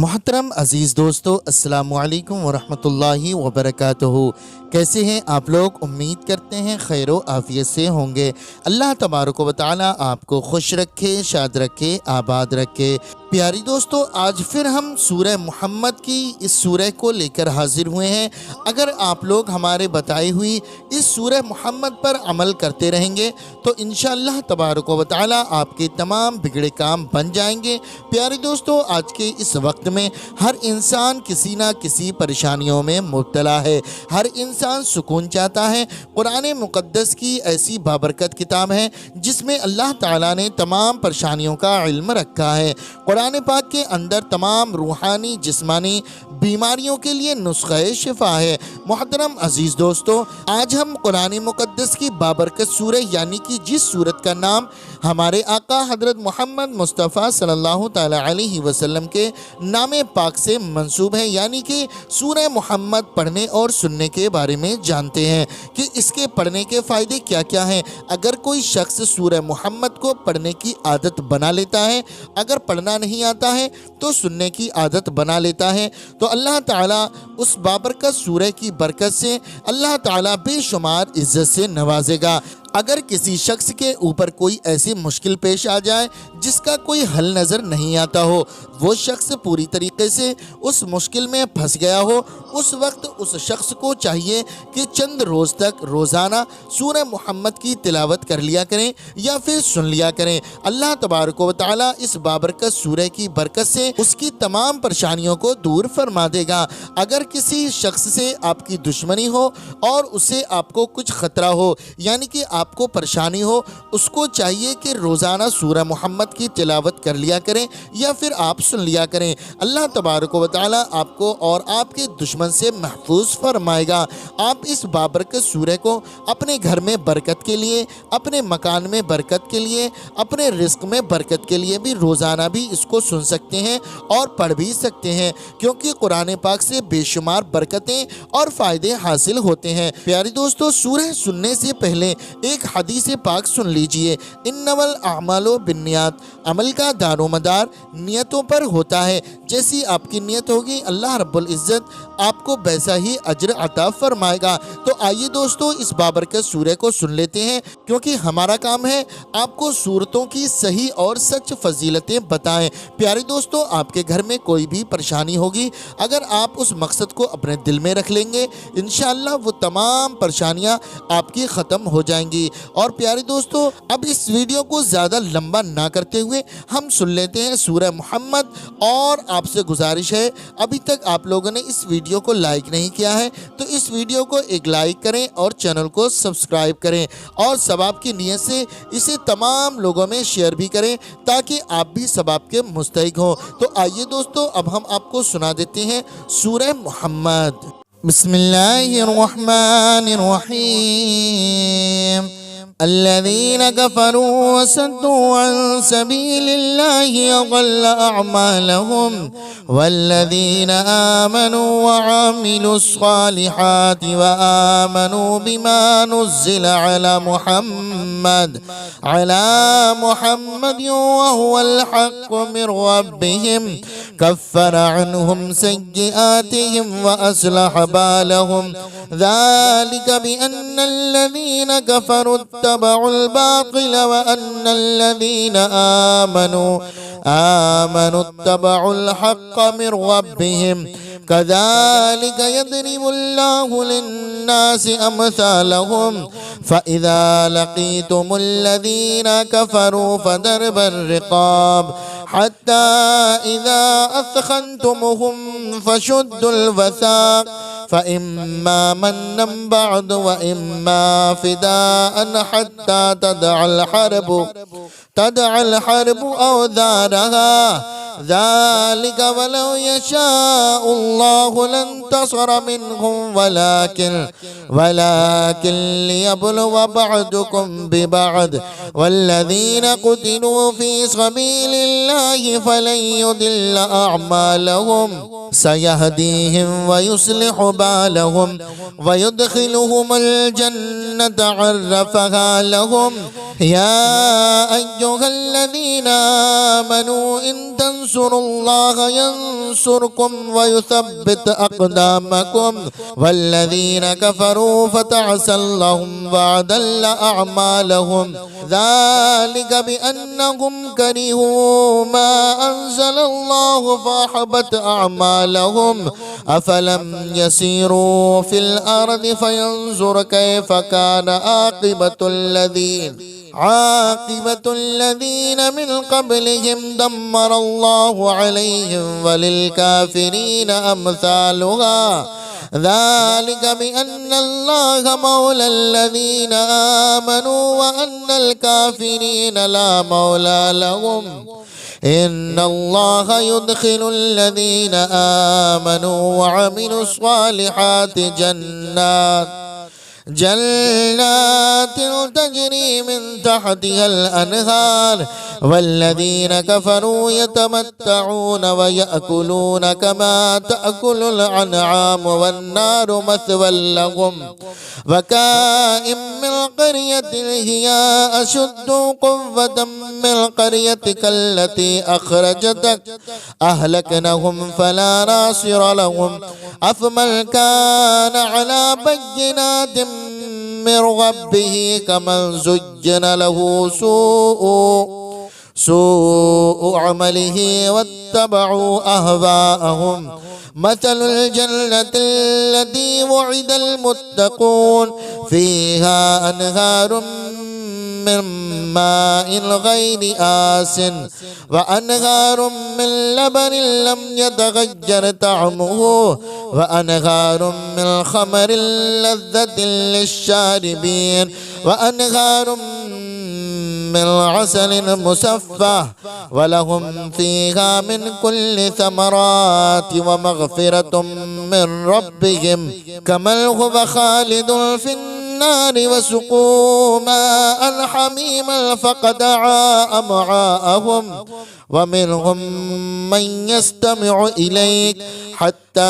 محترم عزیز دوستو، السلام علیکم ورحمۃ اللہ وبرکاتہ۔ کیسے ہیں آپ لوگ؟ امید کرتے ہیں خیر و عافیت سے ہوں گے۔ اللہ تبارک و تعالی آپ کو خوش رکھے، شاد رکھے، آباد رکھے۔ پیاری دوستو، آج پھر ہم سورہ محمد کی اس سورہ کو لے کر حاضر ہوئے ہیں۔ اگر آپ لوگ ہمارے بتائی ہوئی اس سورہ محمد پر عمل کرتے رہیں گے تو انشاءاللہ تبارک و تعالی آپ کے تمام بگڑے کام بن جائیں گے۔ پیاری دوستو، آج کے اس وقت میں ہر انسان کسی نہ کسی پریشانیوں میں مبتلا ہے۔ ہر انسان سکون چاہتا ہے۔ قرآن مقدس کی ایسی بابرکت کتاب ہے جس میں اللہ تعالیٰ نے تمام پریشانیوں کا علم رکھا ہے۔ قرآن پاک کے اندر تمام روحانی جسمانی بیماریوں کے لیے نسخہ شفا ہے۔ محترم عزیز دوستو، آج ہم قرآن مقدس کی بابرکت سورہ یعنی کہ جس سورت کا نام ہمارے آقا حضرت محمد مصطفیٰ صلی اللہ تعالی علیہ وسلم کے نام پاک سے منسوب ہے، یعنی کہ سورہ محمد پڑھنے اور سننے کے بارے میں جانتے ہیں کہ اس کے پڑھنے کے فائدے کیا کیا ہیں۔ اگر کوئی شخص سورہ محمد کو پڑھنے کی عادت بنا لیتا ہے، اگر پڑھنا نہیں آتا ہے تو سننے کی عادت بنا لیتا ہے، تو اللہ تعالیٰ اس بابرکت سورہ کی برکت سے اللہ تعالیٰ بے شمار عزت سے نوازے گا۔ اگر کسی شخص کے اوپر کوئی ایسی مشکل پیش آ جائے جس کا کوئی حل نظر نہیں آتا ہو، وہ شخص پوری طریقے سے اس مشکل میں پھنس گیا ہو، اس وقت اس شخص کو چاہیے کہ چند روز تک روزانہ سورہ محمد کی تلاوت کر لیا کریں یا پھر سن لیا کریں۔ اللہ تبارک و تعالیٰ اس بابرکت سورہ کی برکت سے اس کی تمام پریشانیوں کو دور فرما دے گا۔ اگر کسی شخص سے آپ کی دشمنی ہو اور اسے آپ کو کچھ خطرہ ہو، یعنی کہ آپ کو پریشانی ہو، اس کو چاہیے کہ روزانہ سورہ محمد کی تلاوت کر لیا کریں یا پھر آپ سن لیا کریں۔ اللہ تبارک و تعالیٰ آپ کو اور آپ کے دشمن سے محفوظ فرمائے گا۔ آپ اس بابرکت سورہ کو اپنے گھر میں برکت کے لیے، اپنے مکان میں برکت کے لیے، اپنے رزق میں برکت کے لیے بھی روزانہ بھی اس کو سن سکتے ہیں اور پڑھ بھی سکتے ہیں، کیونکہ قرآن پاک سے بے شمار برکتیں اور فائدے حاصل ہوتے ہیں۔ پیاری دوستو، سورہ سننے سے پہلے ایک حدیث پاک سن لیجئے۔ انما الاعمال بالنیات، عمل کا دار و مدار نیتوں پر ہوتا ہے۔ جیسی آپ کی نیت ہوگی اللہ رب العزت آپ کو ویسا ہی اجر عطا فرمائے گا۔ تو آئیے دوستو اس بابرکت سورہ کو سن لیتے ہیں، کیونکہ ہمارا کام ہے آپ کو سورتوں کی صحیح اور سچ فضیلتیں بتائیں۔ پیارے دوستو، آپ کے گھر میں کوئی بھی پریشانی ہوگی، اگر آپ اس مقصد کو اپنے دل میں رکھ لیں گے انشاءاللہ وہ تمام پریشانیاں آپ کی ختم ہو جائیں گی۔ اور پیارے دوستو، اب اس ویڈیو کو زیادہ لمبا نہ کرتے ہوئے ہم سن لیتے ہیں سورہ محمد۔ اور آپ سے گزارش ہے، ابھی تک آپ لوگوں نے اس ویڈیو کو لائک نہیں کیا ہے تو اس ویڈیو کو ایک لائک کریں اور چینل کو سبسکرائب کریں، اور ثواب کی نیت سے اسے تمام لوگوں میں شیئر بھی کریں تاکہ آپ بھی ثواب کے مستحق ہوں۔ تو آئیے دوستو اب ہم آپ کو سنا دیتے ہیں سورہ محمد۔ بسم اللہ الرحمن الرحیم۔ الذين كفروا وصدوا عن سبيل الله أضل أعمالهم والذين آمنوا وعملوا الصالحات وآمنوا بما نزل على محمد وهو الحق من ربهم كفر عنهم سيئاتهم وأصلح بالهم ذلك بأن الذين كفروا اتبعوا الباطل وأن الذين آمنوا اتبعوا الحق من ربهم كذلك يضرب الله للناس أمثالهم فإذا لقيتم الذين كفروا فضرب الرقاب حتى إذا أثخنتمهم فشدوا الوثاق فإما منا بعد وإما فداء حتى تدع الحرب أوزارها ذلك ولو يشاء الله لانتصر منهم ولكن ليبلو بعضكم ببعض والذين قتلوا في سبيل الله فلن يضل أعمالهم سيهديهم ويصلح بالهم ويدخلهم الجنة عرفها لهم يا أيها الذين آمنوا إن تنصروا الله ينصركم ويثبت أقدامكم والذين كفروا فتعسى لهم وأضل أعمالهم ذلك بأنهم كرهوا ما أنزل الله فأحبط أعمالهم أفلم يسيروا في الأرض فينظر كيف كان عاقبة الذين من قبلهم دمر الله عليهم وللكافرين أمثالها ذلك بأن الله مولى الذين آمنوا وأن الكافرين لا مولى لهم إن الله يدخل الذين آمنوا وعملوا الصالحات جنات تجري من تحتها الأنهار والذين كفروا يتمتعون ويأكلون كما تأكل الأنعام والنار مثوى لهم وكائن من قرية هي أشد قوة من قريتك التي أخرجتك أهلكناهم فلا ناصر لهم أفمن كان على بينات من ربه كمن زين له سوء عمله واتبعوا أهواءهم مثل الجنة التي وعد المتقون فيها أنهار من ماء غير آسن وأنهار من لبن لم يتغير طعمه وأنهار من خمر لذة للشاربين وأنهار من عسل مصفى ولهم فيها من كل ثمرات ومغفرة من ربهم كمن هو خالد في النار وسقوا ماء حميما فقطع أمعاءهم ومنهم من يستمع إليك حتى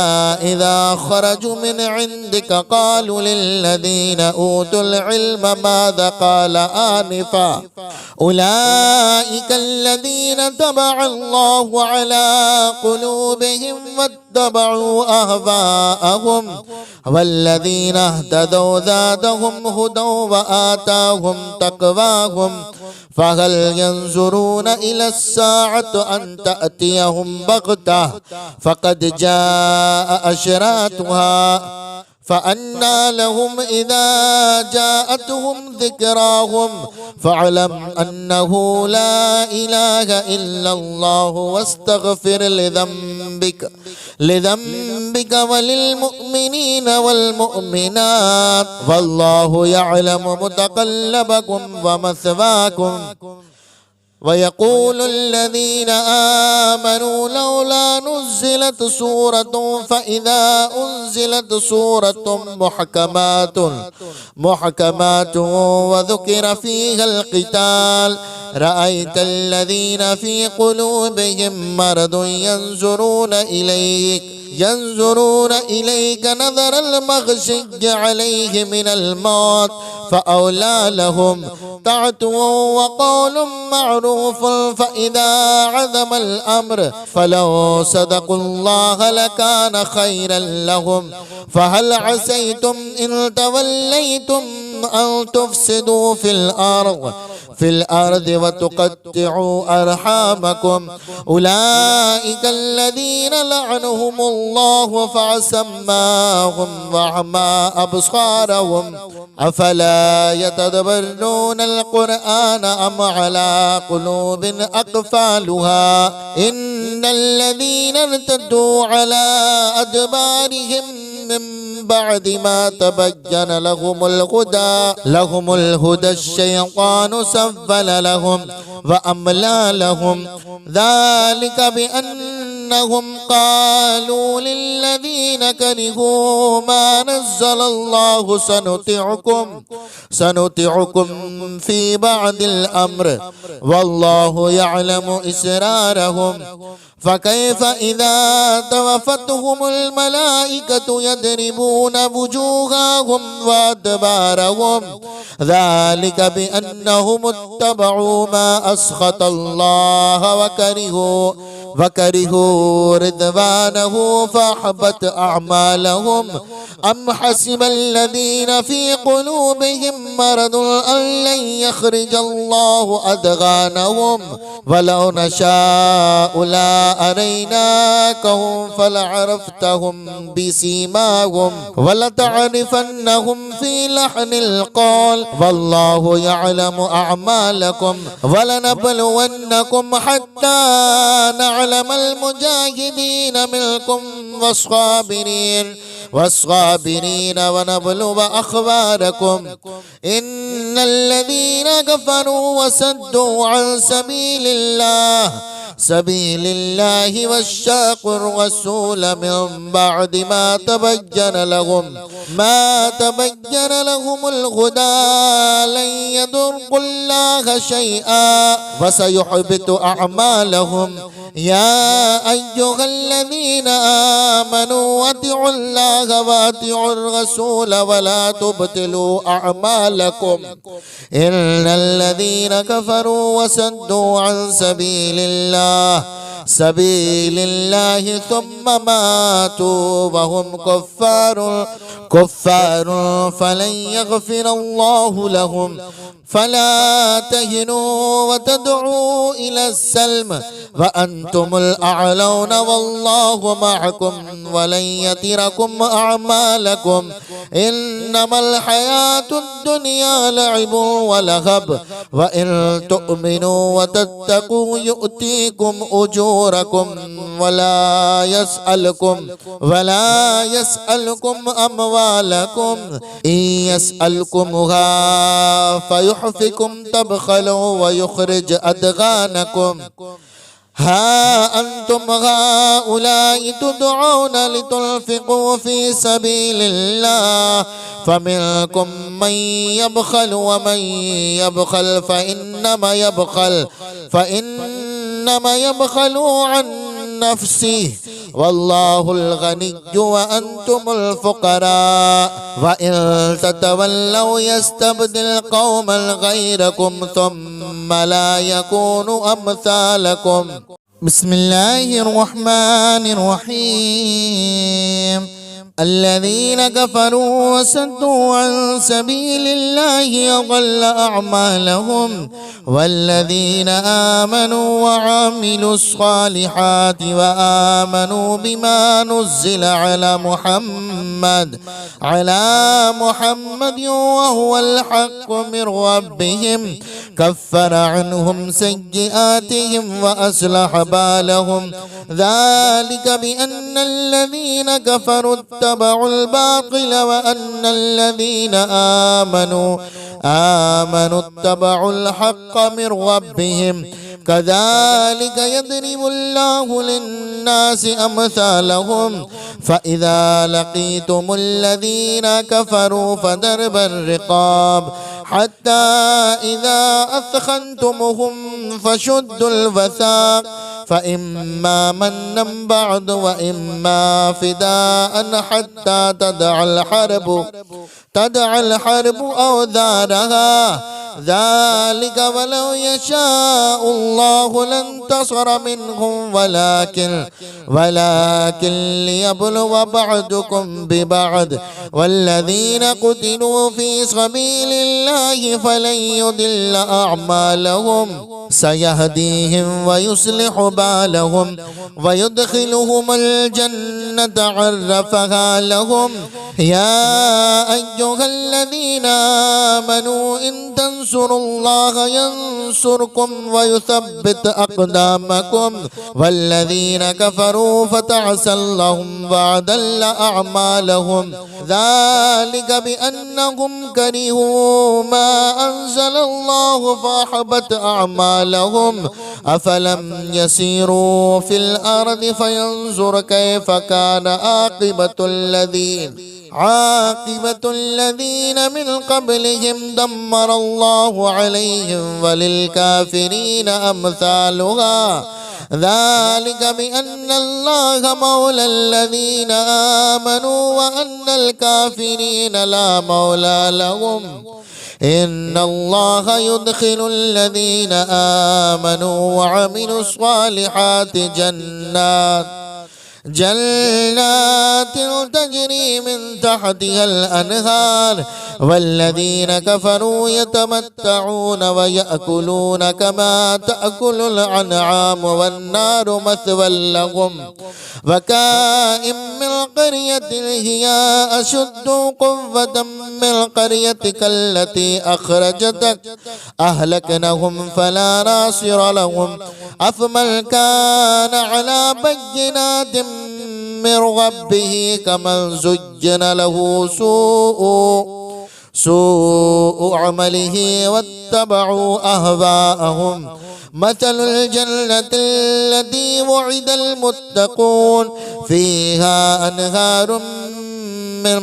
إذا خرجوا من عندك قالوا للذين أوتوا العلم ماذا قال آنفا أولئك الذين طبع الله على قلوبهم واتبعوا أهواءهم والذين اهتدوا زادهم هدى وآتاهم تقواهم فهل ينظرون إلى الساعة أن تأتيهم بغتة فقد جاء أشراتها فأنى لهم إذا جاءتهم ذكراهم فاعلم أنه لا إله إلا الله واستغفر لذنبك وللمؤمنين والمؤمنات والله يعلم متقلبكم ومثواكم ويقول الذين آمنوا لولا نزلت سورة فإذا أنزلت سورة محكمات وذكر فيها القتال رأيت الذين في قلوبهم مرض ينظرون إليك نظر المغشي عليه من الموت فأولى لهم طاعة وقول معروف فإذا عزم الأمر فلو صدقوا الله لكان خيرا لهم فهل عسيتم إن توليتم أن تفسدوا في الأرض وتقطعوا أرحامكم أولئك الذين لعنهم الله فعصماهم وعمى أبصارهم أفلا يتدبرون القرآن أم على قلوب أقفالها إن الذين ارتدوا على أدبارهم من بعد ما تبين لهم الهدى الشيطان سفل لهم وأملى لهم ذلك بأن أنهم قالوا للذين كرهوا ما نزل الله سنطيعكم في بعض الأمر والله يعلم إسرارهم فكيف إذا توفتهم الملائكة يضربون وجوههم وأدبارهم ذلك بأنهم اتبعوا ما أسخط الله وكرهوا رضوانه فأحبط أعمالهم أم حسب الذين في قلوبهم مرض أن لن يخرج الله أضغانهم ولو نشاء لأريناكهم فلعرفتهم بسيماهم ولتعرفنهم في لحن القول والله يعلم أعمالكم ولنبلونكم حتى نعلم المجاهدين منكم والصابرين ونبلو أخباركم إن الذين كفروا وصدوا عن سبيل الله واشاقوا الرسول من بعد ما تبين لهم الهدى لن يضروا الله شيئا وسيحبط أعمالهم يا أيها الذين آمنوا أطيعوا الله وأطيعوا الرسول ولا تبطلوا أعمالكم إن الذين كفروا وصدوا عن سبيل الله ثم ماتوا وهم كفار فلن يغفر الله لهم فلا تهنوا وتدعوا إلى السلم وأنتم الأعلون والله معكم ولن يتركم أعمالكم إنما الحياة الدنيا لعب ولهب وإن تؤمنوا وتتقوا يؤتيكم أجوركم ولا يسألكم أموالكم إن يسألكمها فيحفكم تبخلوا ويخرج أدغانكم ها أنتم هؤلاء تدعون لتنفقوا في سبيل الله فمنكم من يبخل ومن يبخل فإنما يبخل عن نفسه والله الغني وأنتم الفقراء وإن تتولوا يستبدل قوما غيركم ثم لا يكونوا أمثالكم بسم الله الرحمن الرحيم الذين كفروا وصدوا عن سبيل الله أضل أعمالهم والذين آمنوا وعملوا الصالحات وآمنوا بما نزل على محمد وهو الحق من ربهم كفر عنهم سيئاتهم وأصلح بالهم ذلك بأن الذين كفروا اتبعوا الباطل وأن الذين آمنوا اتبعوا الحق من ربهم كذلك يضرب الله للناس أمثالهم فإذا لقيتم الذين كفروا فضرب الرقاب حتى إذا أثخنتمهم فشدوا الوثاق فإما منا بعد وإما فداء حتى تدع الحرب أوزارها ذلك ولو يشاء الله لانتصر منهم ولكن ليبلو بعضكم ببعض والذين قتلوا في سبيل الله فلن يضل أعمالهم سيهديهم ويصلح بالهم ويدخلهم الجنة عرفها لهم يا أيها الذين آمنوا إن تنصروا الله ينصركم ويثبت أقدامكم والذين كفروا فتعسا لهم وأضل أعمالهم ذلك بأنهم كرهوا ما أنزل الله فأحبط أعمالهم أفلم يسيروا في الأرض فينظر كيف كان عاقبة الذين من قبلهم دمر الله عليهم وللكافرين أمثالها ذلك بأن الله مولى الذين آمنوا وأن الكافرين لا مولى لهم إن الله يدخل الذين آمنوا وعملوا الصالحات جنات تجري من تحتها الأنهار والذين كفروا يتمتعون ويأكلون كما تأكل الأنعام والنار مثوى لهم وكائن من قرية هي أشد قوة من قريتك التي أخرجتك أهلكناهم فلا ناصر لهم أفمن كان على بينات من ربه كمن زين له سوء عمله واتبعوا أهواءهم مثل الجنة التي وعد المتقون فيها أنهار من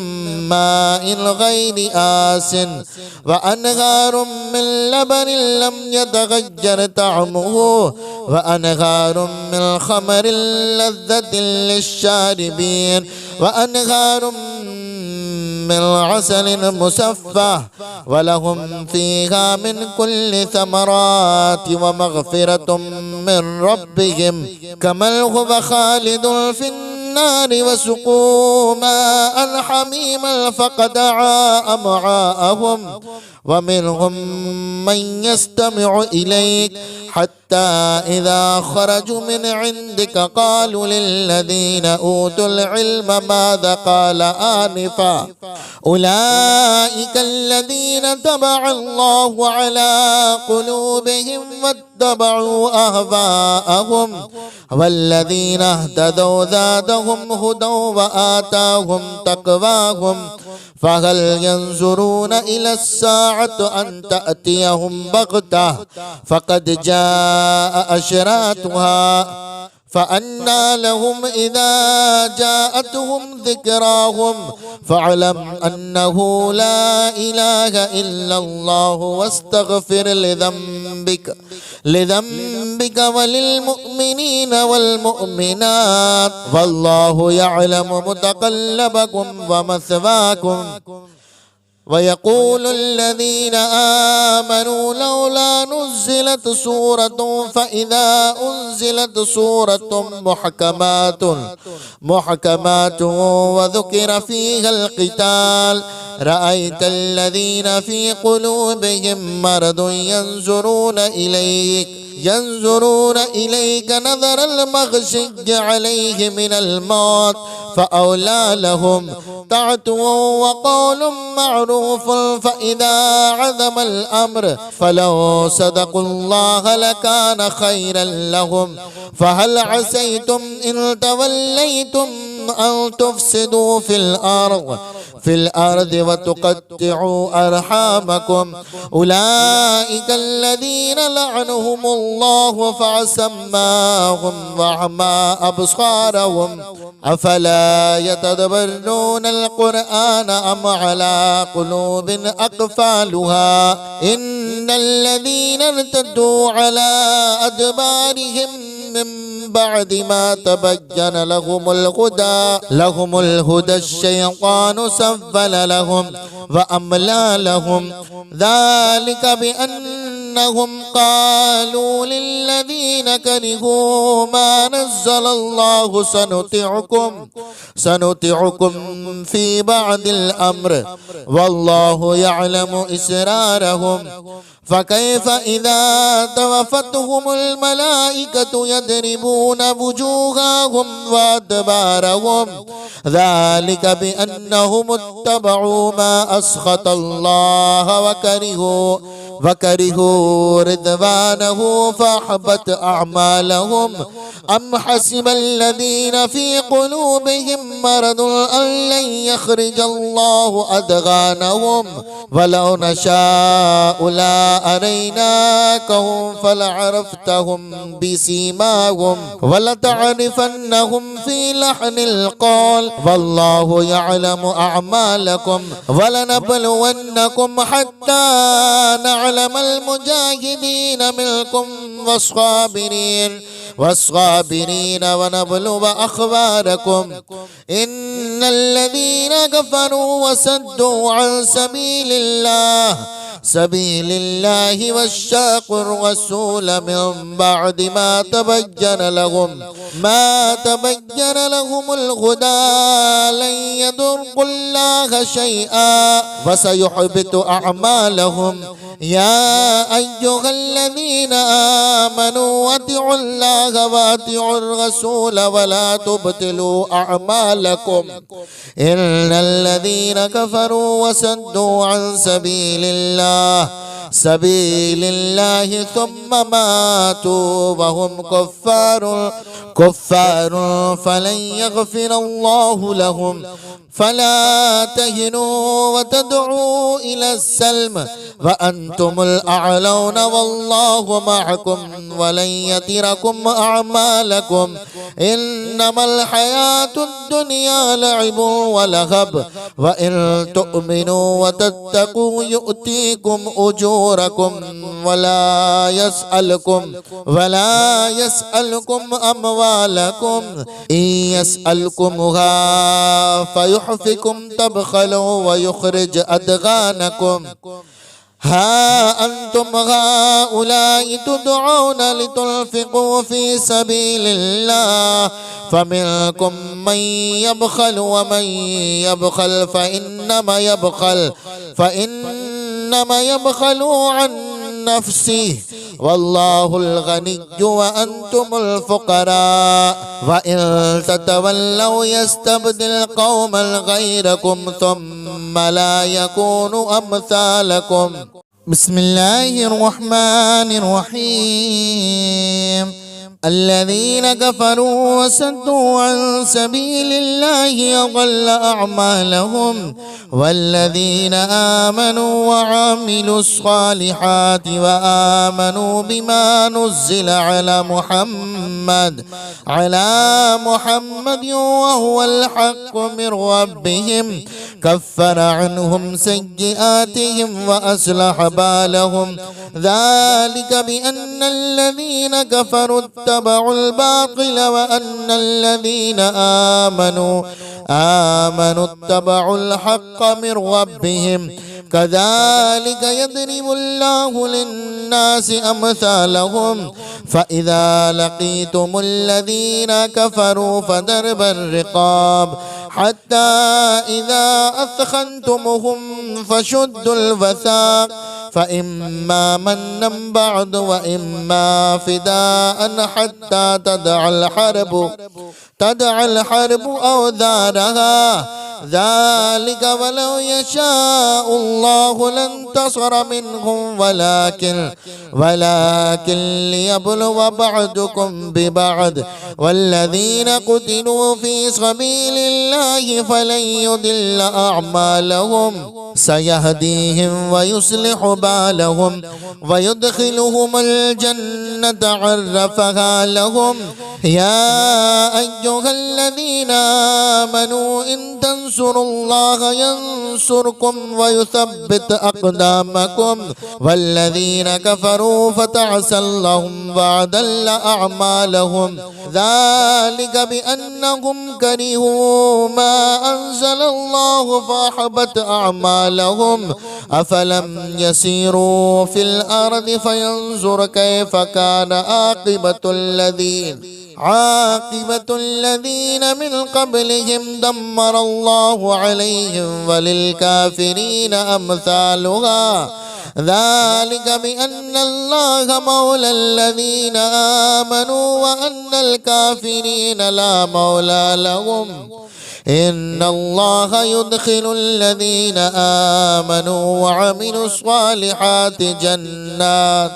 ماء غير آس وأنهار من لبن لم يتغير طعمه وأنهار من خمر لذة للشاربين وأنهار من عسل مصفى ولهم فيها من كل ثمرات ومغفرة من ربهم كمن هو خالد في النار وسقوا ماء حميما فقطع أمعاءهم ومنهم من يستمع إليك حتى إذا خرجوا من عندك قالوا للذين أوتوا العلم ماذا قال آنفا أولئك الذين طبع الله على قلوبهم واتبعوا أهواءهم والذين اهتدوا زادهم هدى وآتاهم تقواهم فهل ينظرون إلى الساعة أن تأتيهم بغتة فقد جاء أشراتها فأنى لهم إذا جاءتهم ذكراهم فاعلم أنه لا إله إلا الله واستغفر لذنبك وللمؤمنين والمؤمنات والله يعلم متقلبكم ومثواكم ويقول الذين آمنوا لولا نزلت سورة فإذا أنزلت سورة محكمات وذكر فيها القتال رأيت الذين في قلوبهم مرض ينظرون إليك نظر المغشي عليه من الموت فأولى لهم طاعة وقول معروف فإذا عزم الأمر فلو صدقوا الله لكان خيرا لهم فهل عسيتم إن توليتم أن تفسدوا في الأرض وتقطعوا أرحامكم أولئك الذين لعنهم الله فعصماهم وأعمى أبصارهم أفلا يتدبرون القرآن أم على قلوب أقفالها إن الذين ارتدوا على أدبارهم من بعد ما تبين لهم الهدى الشيطان سفل لهم وأملى لهم ذلك بأن أنهم قالوا للذين كرهوا ما نزل الله سنطيعكم في بعض الأمر والله يعلم إسرارهم فكيف إذا توفتهم الملائكة يضربون وجوههم وأدبارهم ذلك بأنهم اتبعوا ما أسخط الله وكرهوا رضوانه فأحبط أعمالهم أم حسب الذين في قلوبهم مرض أن لن يخرج الله أضغانهم ولو نشاء لأريناكهم فلعرفتهم بسيماهم ولتعرفنهم في لحن القول والله يعلم أعمالكم ولنبلونكم حتى نعلم المجاهدين منكم والصابرين ونبلو أخباركم إن الذين كفروا وصدوا عن سبيل الله واشاقوا الرسول من بعد ما تبين لهم الهدى لن يضروا الله شيئا وسيحبط أعمالهم يا أيها الذين آمنوا أطيعوا الله وأطيعوا الرسول ولا تبطلوا أعمالكم إن الذين كفروا وصدوا عن سبيل الله ثم ماتوا وهم كفار فلن يغفر الله لهم فلا تهنوا وتدعوا إلى السلم وأنتم الأعلون والله معكم ولن يتركم أعمالكم إنما الحياة الدنيا لعب ولهب وإن تؤمنوا وتتقوا يؤتيكم أجوركم ولا يسألكم أموالكم إن يسألكمها فيحفكم تبخلوا ويخرج أضغانكم ها أنتم هؤلاء تدعون لتنفقوا في سبيل الله فمنكم من يبخل ومن يبخل فإنما يبخل عن نفسه والله الغني وأنتم الفقراء وإن تتولوا يستبدل قوما غيركم ثم لا يكونوا أمثالكم بسم الله الرحمن الرحيم الذين كفروا وصدوا عن سبيل الله أضل أعمالهم والذين آمنوا وعملوا الصالحات وآمنوا بما نزل على محمد وهو الحق من ربهم كفر عنهم سيئاتهم وأصلح بالهم ذلك بأن الذين كفروا اتبعوا الباطل وأن الذين آمنوا اتبعوا الحق من ربهم كذلك يضرب الله للناس أمثالهم فإذا لقيتم الذين كفروا فضرب الرقاب حتى إذا أثخنتمهم فشدوا الوثاق فإما منا بعد وإما فداء حتى تدع الحرب أوزارها ذلك ولو يشاء الله لانتصر منهم ولكن ليبلو بعضكم ببعض والذين قتلوا في سبيل الله فلن يضل أعمالهم سيهديهم ويصلح بالهم ويدخلهم الجنة عرفها لهم يا أيها الذين آمنوا إن تنصروا الله ينصركم ويثبت أقدامكم والذين كفروا فتعسى لهم وأضل أعمالهم ذلك بأنهم كرهوا ما أنزل الله فأحبط أعمالهم أفلم يسيروا في الأرض فينظر كيف كان عاقبة الذين من قبلهم دمر الله عليهم وللكافرين أمثالها ذلك بأن الله مولى الذين آمنوا وأن الكافرين لا مولى لهم إن الله يدخل الذين آمنوا وعملوا الصالحات جنات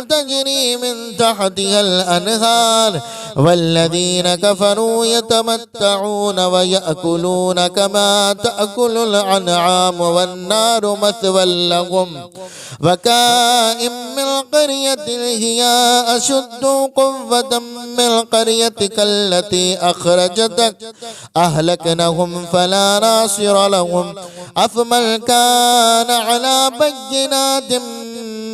تجري من تحتها الأنهار والذين كفروا يتمتعون ويأكلون كما تأكل الأنعام والنار مثوى لهم وكائن من قرية هي أشد قوة من قريتك التي أخرجتك أهلكناهم فلا ناصر لهم أفمن كان على بينات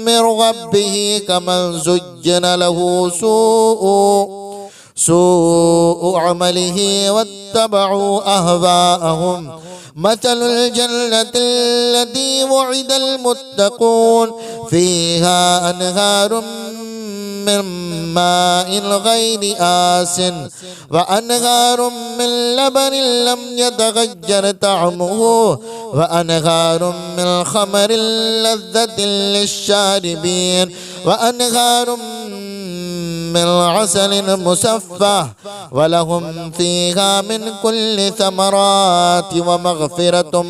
من ربه كمن زين له سوء عمله واتبعوا أهواءهم مثل الجنة التي وعد المتقون فيها أنهار من ماء غير آسن وأنهار من لبن لم يتغير طعمه وأنهار من خمر لذة للشاربين وأنهار من عسل مصفى ولهم فيها من كل ثمرات ومغفرة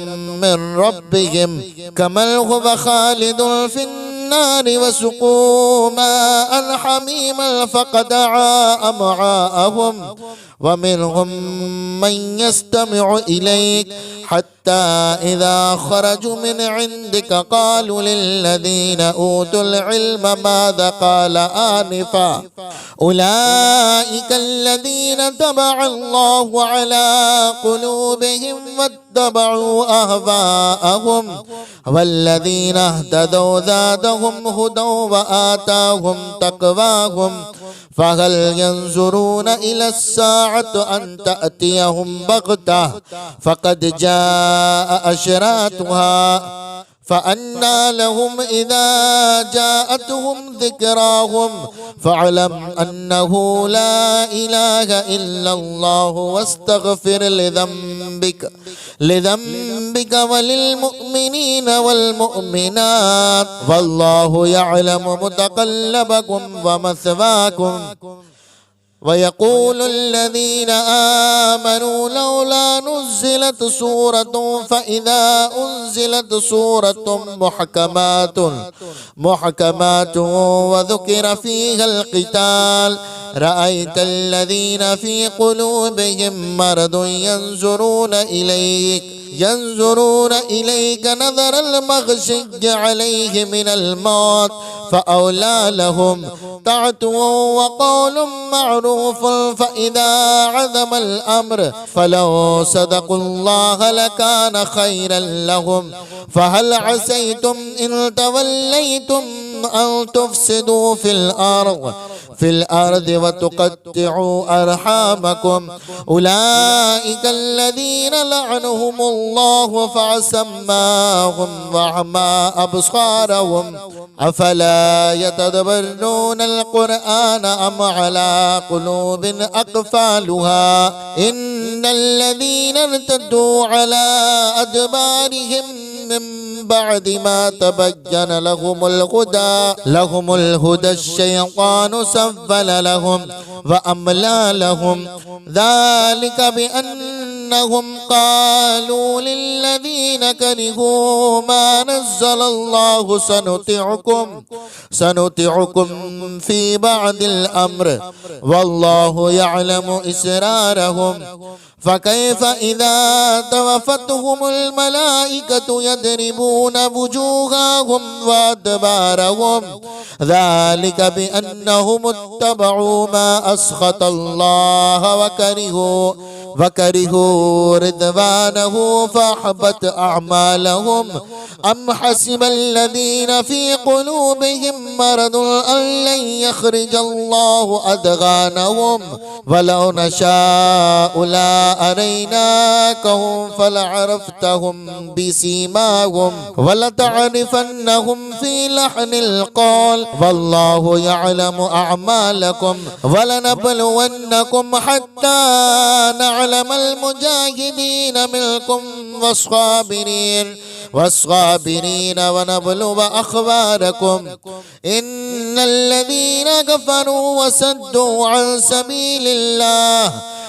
من ربهم كمن هو خالد في النار وسقوا ماء حميما فقطع أمعاءهم ومنهم من يستمع إليك حتى إذا خرجوا من عندك قالوا للذين أوتوا العلم ماذا قال آنفا أولئك الذين طبع الله على قلوبهم واتبعوا أهواءهم والذين اهتدوا زادهم هدى وآتاهم تقواهم فهل ينظرون إلى الساعة أن تأتيهم بغتة فقد جاء أشراتها فأنى لهم إذا جاءتهم ذكراهم فاعلم أنه لا إله إلا الله واستغفر لذنبك وللمؤمنين والمؤمنات والله يعلم متقلبكم ومثواكم ويقول الذين آمنوا لولا نزلت سورة فإذا أنزلت سورة محكمات وذكر فيها القتال رأيت الذين في قلوبهم مرض ينظرون إليك نظر المغشي عليه من الموت فأولى لهم طاعة وقول معروف فإذا عزم الأمر فلو صدقوا الله لكان خيرا لهم فهل عسيتم إن توليتم أن تفسدوا في الأرض وتقطعوا أرحامكم أولئك الذين لعنهم الله فعصماهم وعمى أبصارهم أفلا يتدبرون القرآن أم على قلوب أقفالها إن الذين ارتدوا على أدبارهم من بعد ما تبين لهم الهدى الشيطان سفل لهم وأملى لهم ذلك بأن أنهم قالوا للذين كرهوا ما نزل الله سنطيعكم في بعض الأمر والله يعلم إسرارهم فكيف إذا توفتهم الملائكة يضربون وجوههم وأدبارهم ذلك بأنهم اتبعوا ما أسخط الله وكرهوا رضوانه فأحبط أعمالهم أم حسب الذين في قلوبهم مرض أن لن يخرج الله أضغانهم ولو نشاء لأريناكهم فلعرفتهم بسيماهم ولتعرفنهم في لحن القول والله يعلم أعمالكم ولنبلونكم حتى نعلم المجاهدين منكم والصابرين ونبلو أخباركم إن الذين كفروا وصدوا عن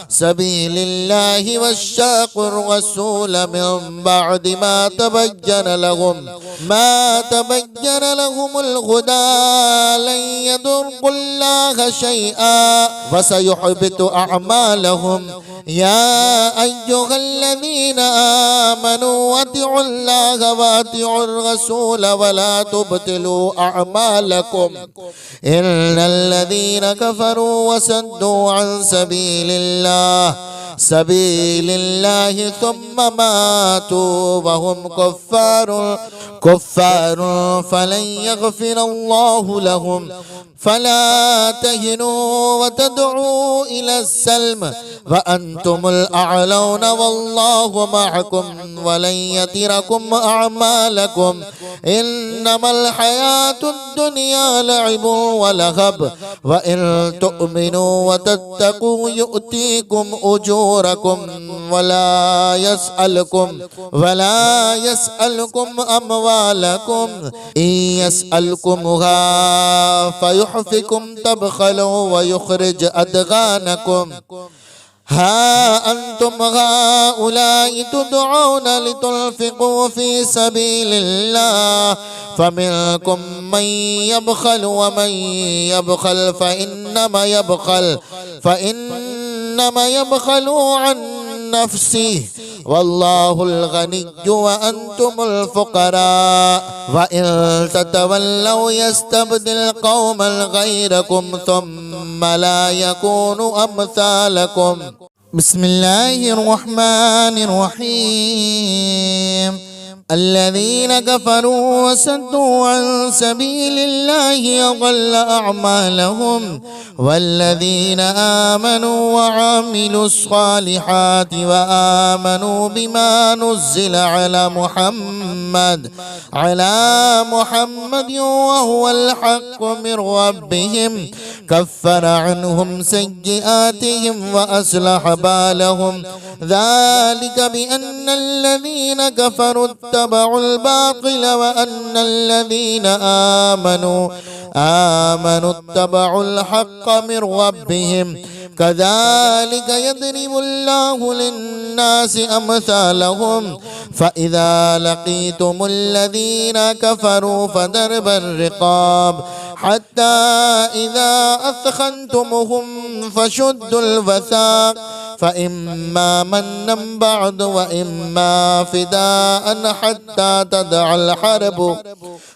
سبيل الله واشاقوا الرسول من بعد ما تبين لهم الهدى لن يضروا الله شيئا وسيحبط أعمالهم يا أيها الذين آمنوا أطيعوا الله وأطيعوا الرسول ولا تبطلوا أعمالكم إن الذين كفروا وصدوا عن سبيل الله ثم ماتوا وهم كفار فلن يغفر الله لهم فلا تهنوا وتدعوا إلى السلم وأنتم الأعلون والله معكم ولن يتركم أعمالكم إنما الحياة الدنيا لعب ولهب وإن تؤمنوا وتتقوا يؤتيكم أجوركم ولا يسألكم أموالكم إن يسألكمها فيحفكم تبخلوا ويخرج أضغانكم ها أنتم هؤلاء تدعون لتنفقوا في سبيل الله فمنكم من يبخل ومن يبخل فإنما يبخل عن نفسه والله الغني وأنتم الفقراء وإن تتولوا يستبدل قوما غيركم ثم لا يكونوا أمثالكم بسم الله الرحمن الرحيم الذين كفروا وصدوا عن سبيل الله أضل أعمالهم والذين آمنوا وعملوا الصالحات وآمنوا بما نزل على محمد وهو الحق من ربهم كفر عنهم سيئاتهم وأصلح بالهم ذلك بأن الذين كفروا اتبعوا الباطل وأن الذين آمنوا اتبعوا الحق من ربهم كذلك يضرب الله للناس أمثالهم فإذا لقيتم الذين كفروا فضرب الرقاب حتى إذا أثخنتمهم فشدوا الوثاق فإما منا بعد وإما فداء حتى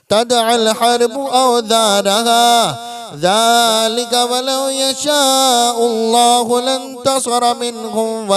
تدع الحرب أوزارها ذلك ولو يشاء الله لانتصر منهم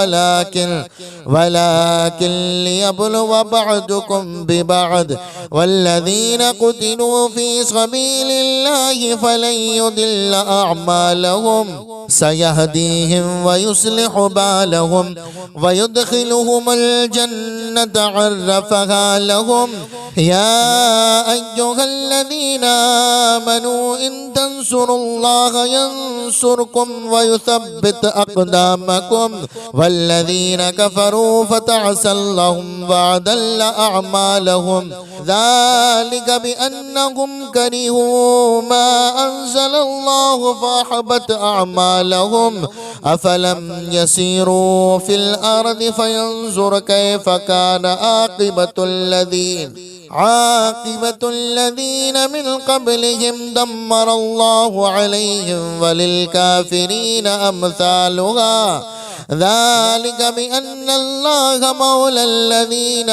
ولكن ليبلو بعضكم ببعض والذين قتلوا في سبيل الله فلن يضل أعمالهم سيهديهم ويصلح بالهم ويدخلهم الجنة عرفها لهم يا أيها الذين آمنوا إن تنصروا الله ينصركم ويثبت أقدامكم والذين كفروا فتعسى لهم وأضل أعمالهم ذلك بأنهم كرهوا ما أنزل الله فأحبط أعمالهم أفلم يسيروا في الأرض فينظر كيف كان عاقبة الذين من قبلهم دمر الله عليهم وللكافرين أمثالها ذلك بأن الله مولى الذين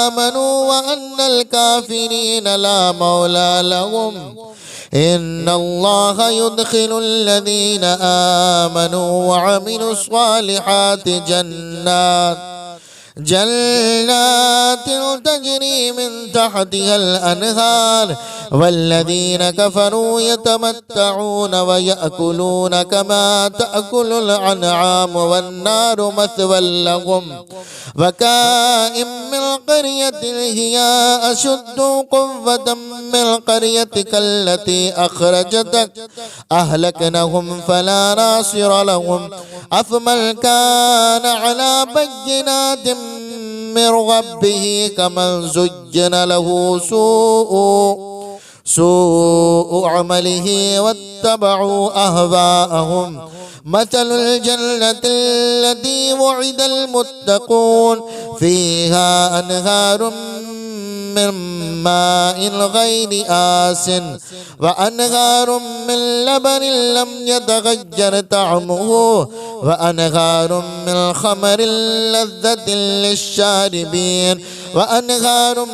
آمنوا وأن الكافرين لا مولى لهم إن الله يدخل الذين آمنوا وعملوا الصالحات جنات تجري من تحتها الأنهار والذين كفروا يتمتعون ويأكلون كما تأكل الأنعام والنار مثوى لهم وكائن من قرية هي أشد قوة من قريتك التي أخرجتك أهلكناهم فلا ناصر لهم أفمن كان على بينات من ربه كمن زين له سوء عمله واتبعوا أهواءهم مثل الجنة التي وعد المتقون فيها أنهار من ماء غير آسن وأنهار من لبن لم يتغير طعمه وأنهار من خمر لذة للشاربين وأنهار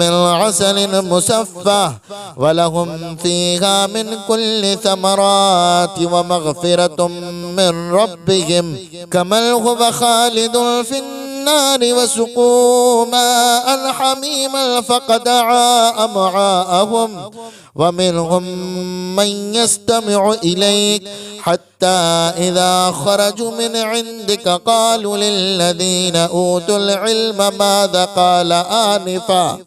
من عسل مصفى ولهم فيها من كل ثمرات ومغفرة من ربهم كمن هو خالد في النار وسقوا ماء حميما فقطع أمعاءهم ومنهم من يستمع إليك حتى إذا خرجوا من عندك قالوا للذين أوتوا العلم ماذا قال آنفا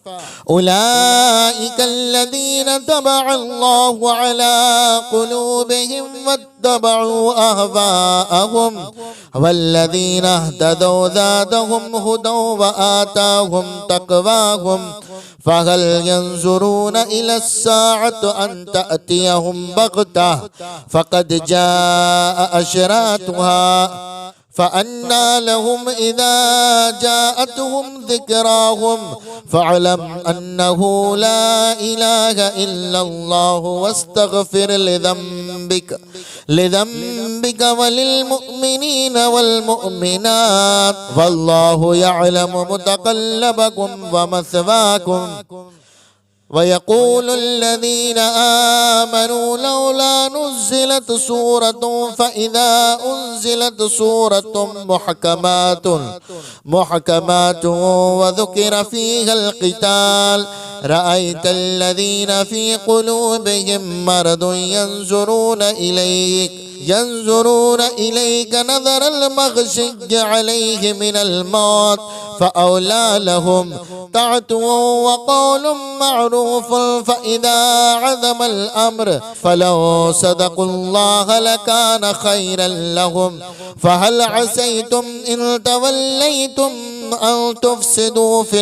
أولئك الذين طبع الله على قلوبهم واتبعوا أهواءهم والذين اهتدوا زادهم هدى وآتاهم تقواهم فهل ينظرون إلى الساعة أن تأتيهم بغتة فقد جاء أشراطها فأنى لهم إذا جاءتهم ذكراهم فاعلم أنه لا إله إلا الله واستغفر لذنبك وللمؤمنين والمؤمنات والله يعلم متقلبكم ومثواكم ويقول الذين آمنوا لولا نزلت سورة فإذا أنزلت سورة محكمات وذكر فيها القتال رأيت الذين في قلوبهم مرض ينظرون إليك نظر المغشي عليه من الموت فأولى لهم طاعة وقول معروف فإذا عزم الأمر فلو صدقوا الله لكان خيرا لهم فهل عسيتم إن توليتم أن تفسدوا في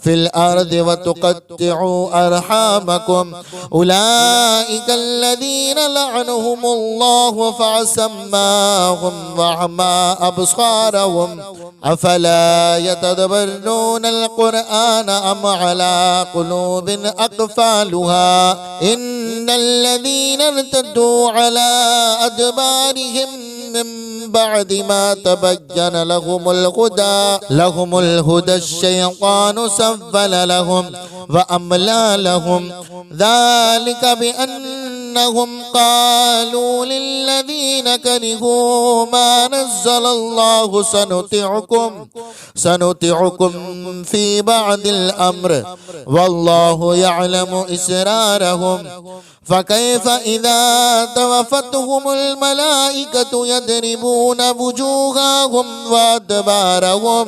الأرض وتقطعوا أرحامكم أولئك الذين لعنهم الله فعصماهم وعمى أبصارهم أفلا يتدبرون القرآن أم على قلوب أقفالها إن الذين ارتدوا على أدبارهم من بعد ما تبين لهم الهدى الشيطان سول لهم وأملى لهم ذلك بأن أنهم قالوا للذين كرهوا ما نزل الله سنطيعكم في بعض الأمر والله يعلم إسرارهم فكيف إذا توفتهم الملائكة يضربون وجوههم وأدبارهم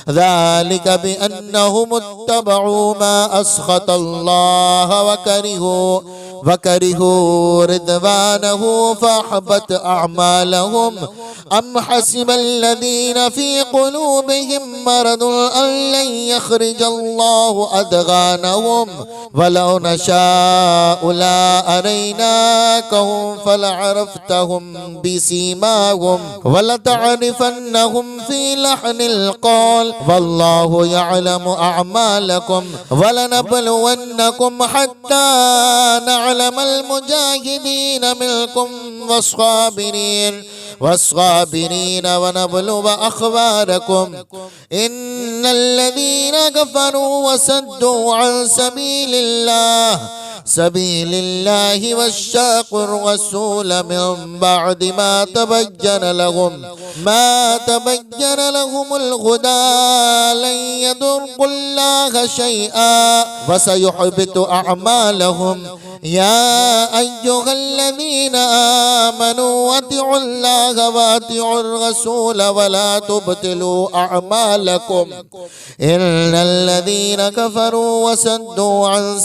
ذلك بأنهم اتبعوا ما أسخط الله وكرهوا رضوانه فأحبط أعمالهم أم حسب الذين في قلوبهم مرض أن لن يخرج الله أضغانهم ولو نشاء لأريناكهم فلعرفتهم بسيماهم ولتعرفنهم في لحن القول والله يعلم أعمالكم ولنبلونكم حتى نعلم المجاهدين منكم والصابرين ونبلو أخباركم إن الذين كفروا وصدوا عن سبيل الله واشاقوا الرسول من بعد ما تبين لهم الهدى لن يضروا الله شيئا وسيحبط أعمالهم يا أيها الذين آمنوا أطيعوا الله وأطيعوا الرسول ولا تبطلوا أعمالكم إن الذين كفروا وصدوا عن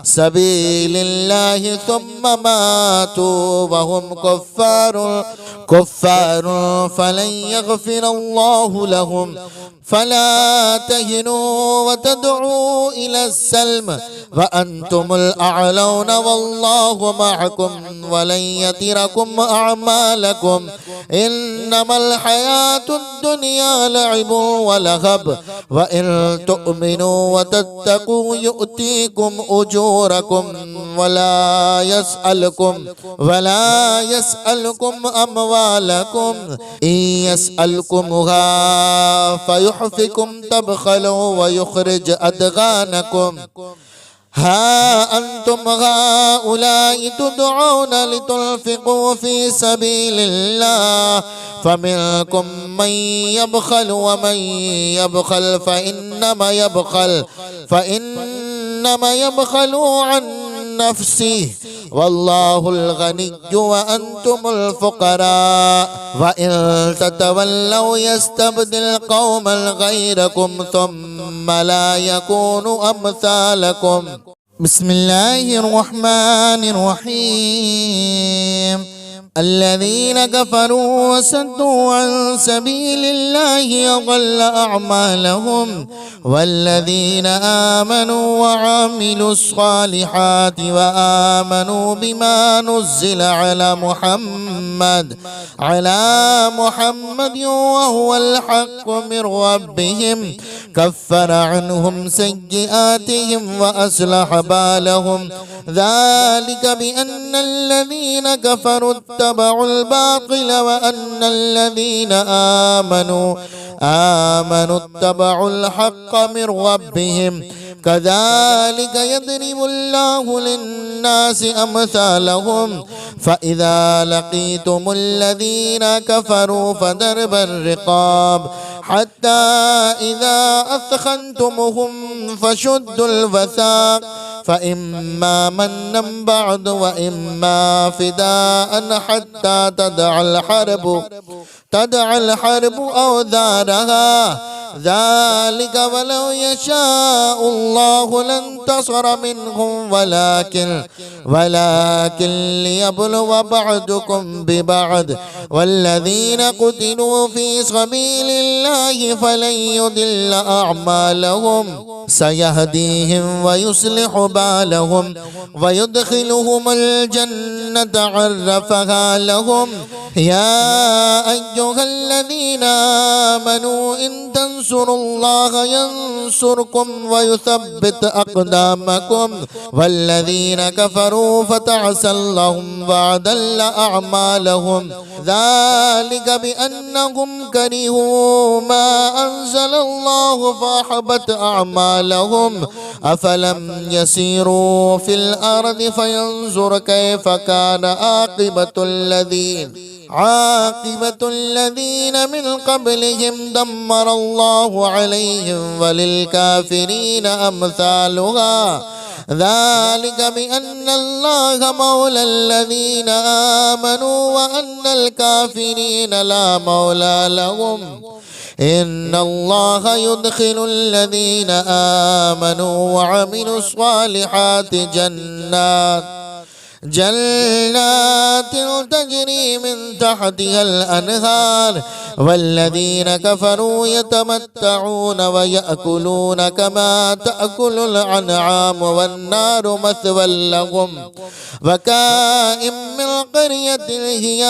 سبيل الله ثم ماتوا وهم كفار فلن يغفر الله لهم فلا تهنوا وتدعوا إلى السلم وأنتم الأعلون والله معكم ولن يتركم أعمالكم إنما الحياة الدنيا لعب ولهب وإن تؤمنوا وتتقوا يؤتيكم أجوركم ولا يسألكم أموالكم إن يسألكمها فيحفكم تبخلوا ويخرج أضغانكم ها أنتم هؤلاء تدعون لتنفقوا في سبيل الله فمنكم من يبخل ومن يبخل فإنما يبخل عن نفسه والله الغني وأنتم الفقراء وإن تتولوا يستبدل قوما غيركم ثم لا يكونوا أمثالكم بسم الله الرحمن الرحيم الذين كفروا وصدوا عن سبيل الله أضل أعمالهم والذين آمنوا وعملوا الصالحات وآمنوا بما نزل على محمد وهو الحق من ربهم كفر عنهم سيئاتهم وأصلح بالهم ذلك بأن الذين كفروا اتبعوا الباطل وأن الذين آمنوا اتبعوا الحق من ربهم كذلك يضرب الله للناس أمثالهم فإذا لقيتم الذين كفروا فضرب الرقاب حتى إذا أثخنتمهم فشدوا الوثاق فإما منا بعد وإما فداء حتى تدع الحرب أوزارها ذلك ولو يشاء الله لانتصر منهم ولكن ليبلو بعضكم ببعض والذين قتلوا في سبيل الله فلن يضل أعمالهم سيهديهم ويصلح بالهم ويدخلهم الجنة نتعرفها لهم يا أيها الذين آمنوا إن تنصروا الله ينصركم ويثبت أقدامكم والذين كفروا فتعسى لهم وأضل أعمالهم ذلك بأنهم كرهوا ما أنزل الله فأحبط أعمالهم أفلم يسيروا في الأرض فينظر كيف كان عاقبة الذين من قبلهم دمر الله عليهم وللكافرين أمثالها ذلك بأن الله مولى الذين آمنوا وأن الكافرين لا مولى لهم إن الله يدخل الذين آمنوا وعملوا الصالحات جنات تجري من تحتها الأنهار والذين كفروا يتمتعون ويأكلون كما تأكل الأنعام والنار مثوى لهم وكائن من قرية هي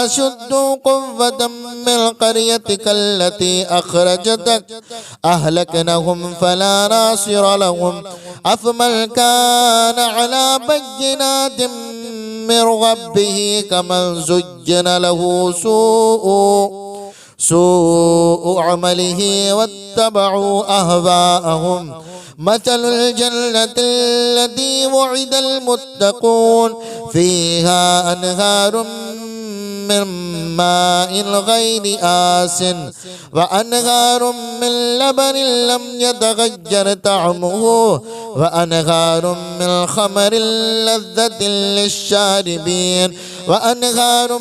أشد قوة من قريتك التي أخرجتك أهلكناهم فلا ناصر لهم أفمن كان على بينات من ربه كمن زين له سوء عمله واتبعوا أهواءهم مثل الجنة التي وعد المتقون فيها أنهار من ماء غير آسن وأنهار من لبن لم يتغير طعمه وأنهار من خمر لذة للشاربين وأنهار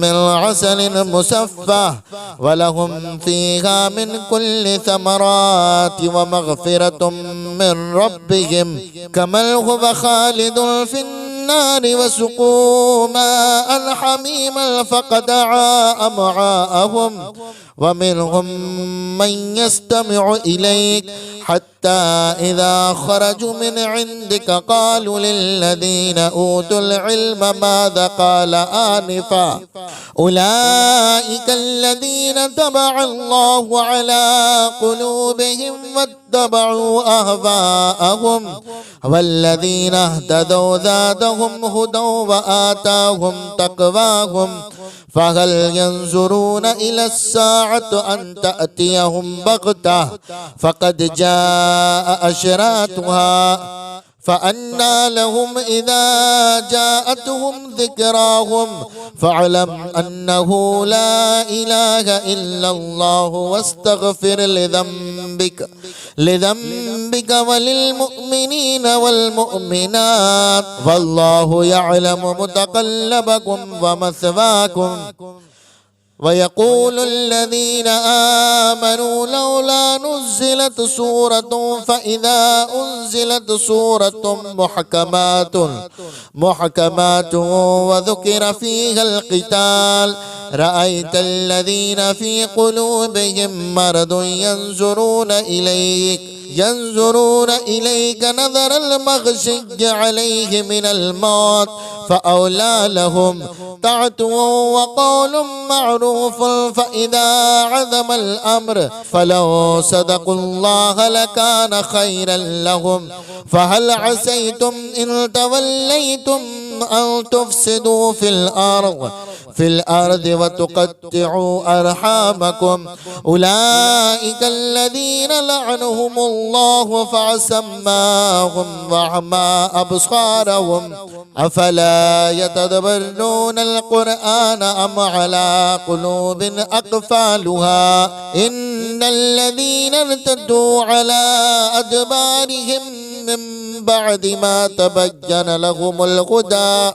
من عسل مصفى ولهم فيها من كل ثمرات ومغفرة من ربهم كمن هو خالد في النار وسقوا ماء حميما فقطع أمعاءهم ومنهم من يستمع إليك حتى إذا خرجوا من عندك قالوا للذين أوتوا العلم ماذا قال آنفا أولئك الذين طبع الله على قلوبهم واتبعوا أهواءهم والذين اهتدوا زادهم هدى وآتاهم تقواهم فهل ينظرون إلى الساعة أن تأتيهم بغتة فقد جاء أشراطها فأنى لهم إذا جاءتهم ذكراهم فاعلم أنه لا إله إلا الله واستغفر لذنبك وللمؤمنين والمؤمنات والله يعلم متقلبكم ومثواكم ويقول الذين آمنوا لولا نزلت سورة فإذا أنزلت سورة محكمات وذكر فيها القتال رأيت الذين في قلوبهم مرض ينظرون إليك نظر المغشي عليه من الموت فأولى لهم طاعة وقول معروف فإذا عزم الأمر فلو صدقوا الله لكان خيرا لهم فهل عسيتم إن توليتم أن تفسدوا في الأرض وتقطعوا أرحامكم أولئك الذين لعنهم الله فعصماهم وأعمى أبصارهم أفلا يتدبرون القرآن أم على قلوب أقفالها إن الذين ارتدوا على أدبارهم من بعد ما تبين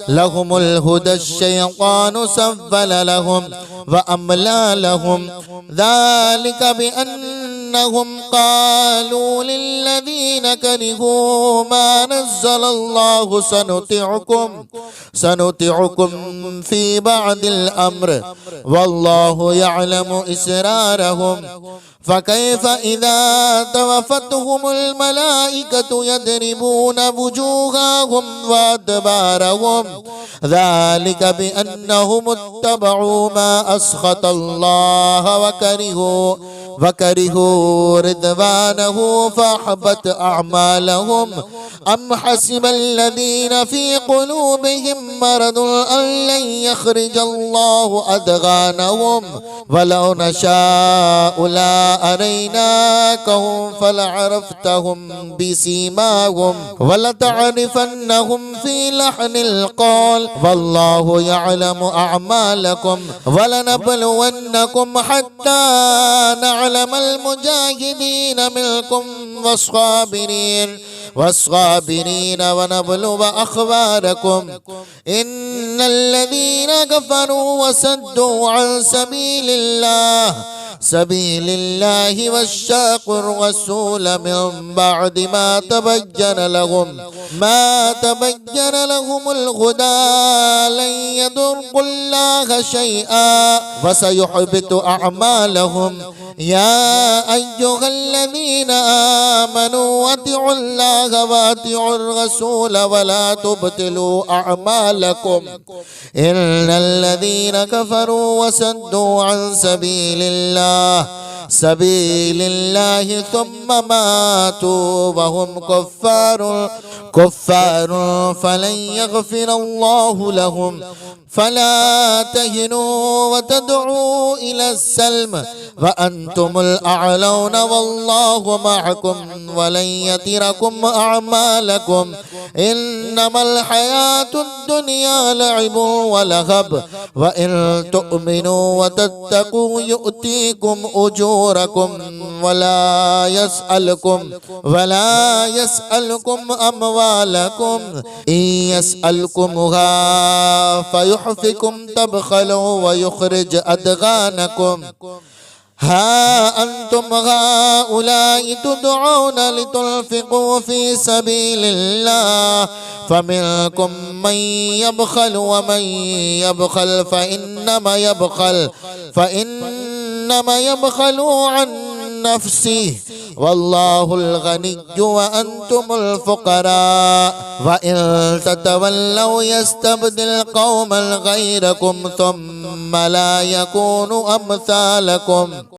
لهم الهدى الشيطان سول لهم وأملى لهم ذلك بأن أنهم قالوا للذين كرهوا ما نزل الله سنطيعكم في بعض الأمر والله يعلم إسرارهم فكيف إذا توفتهم الملائكة يضربون وجوههم وأدبارهم ذلك بأنهم اتبعوا ما أسخط الله وكرهوا رضوانه فأحبط أعمالهم أم حسب الذين في قلوبهم مرض أن لن يخرج الله أضغانهم ولو نشاء لأريناكهم فلعرفتهم بسيماهم ولتعرفنهم في لحن القول والله يعلم أعمالكم ولنبلونكم حتى نعلم المجاهدين منكم والصابرين ونبلو أخباركم إن الذين كفروا وصدوا عن سبيل الله واشاقوا الرسول من بعد ما تبين لهم الهدى لن يضروا الله شيئا وسيحبط أعمالهم يا أيها الذين آمنوا أطيعوا الله وأطيعوا الرسول ولا تبطلوا أعمالكم إن الذين كفروا وصدوا عن سبيل الله ثم ماتوا وهم كفار فلن يغفر الله لهم فلا تهنوا وتدعوا إلى السلم وأنتم الأعلون والله معكم ولن يتركم أعمالكم إنما الحياة الدنيا لعب ولهب وإن تؤمنوا وتتقوا يؤتيكم أجوركم ولا يسألكم أموالكم إن يسألكمها فيحفكم تبخلوا ويخرج أدغانكم ها أنتم هؤلاء تدعون لتنفقوا في سبيل الله فمنكم من يبخل ومن يبخل فإنما يبخل عن نفسه والله الغني وأنتم الفقراء وإن تتولوا يستبدل قوما غيركم ثم لا يكونوا أمثالكم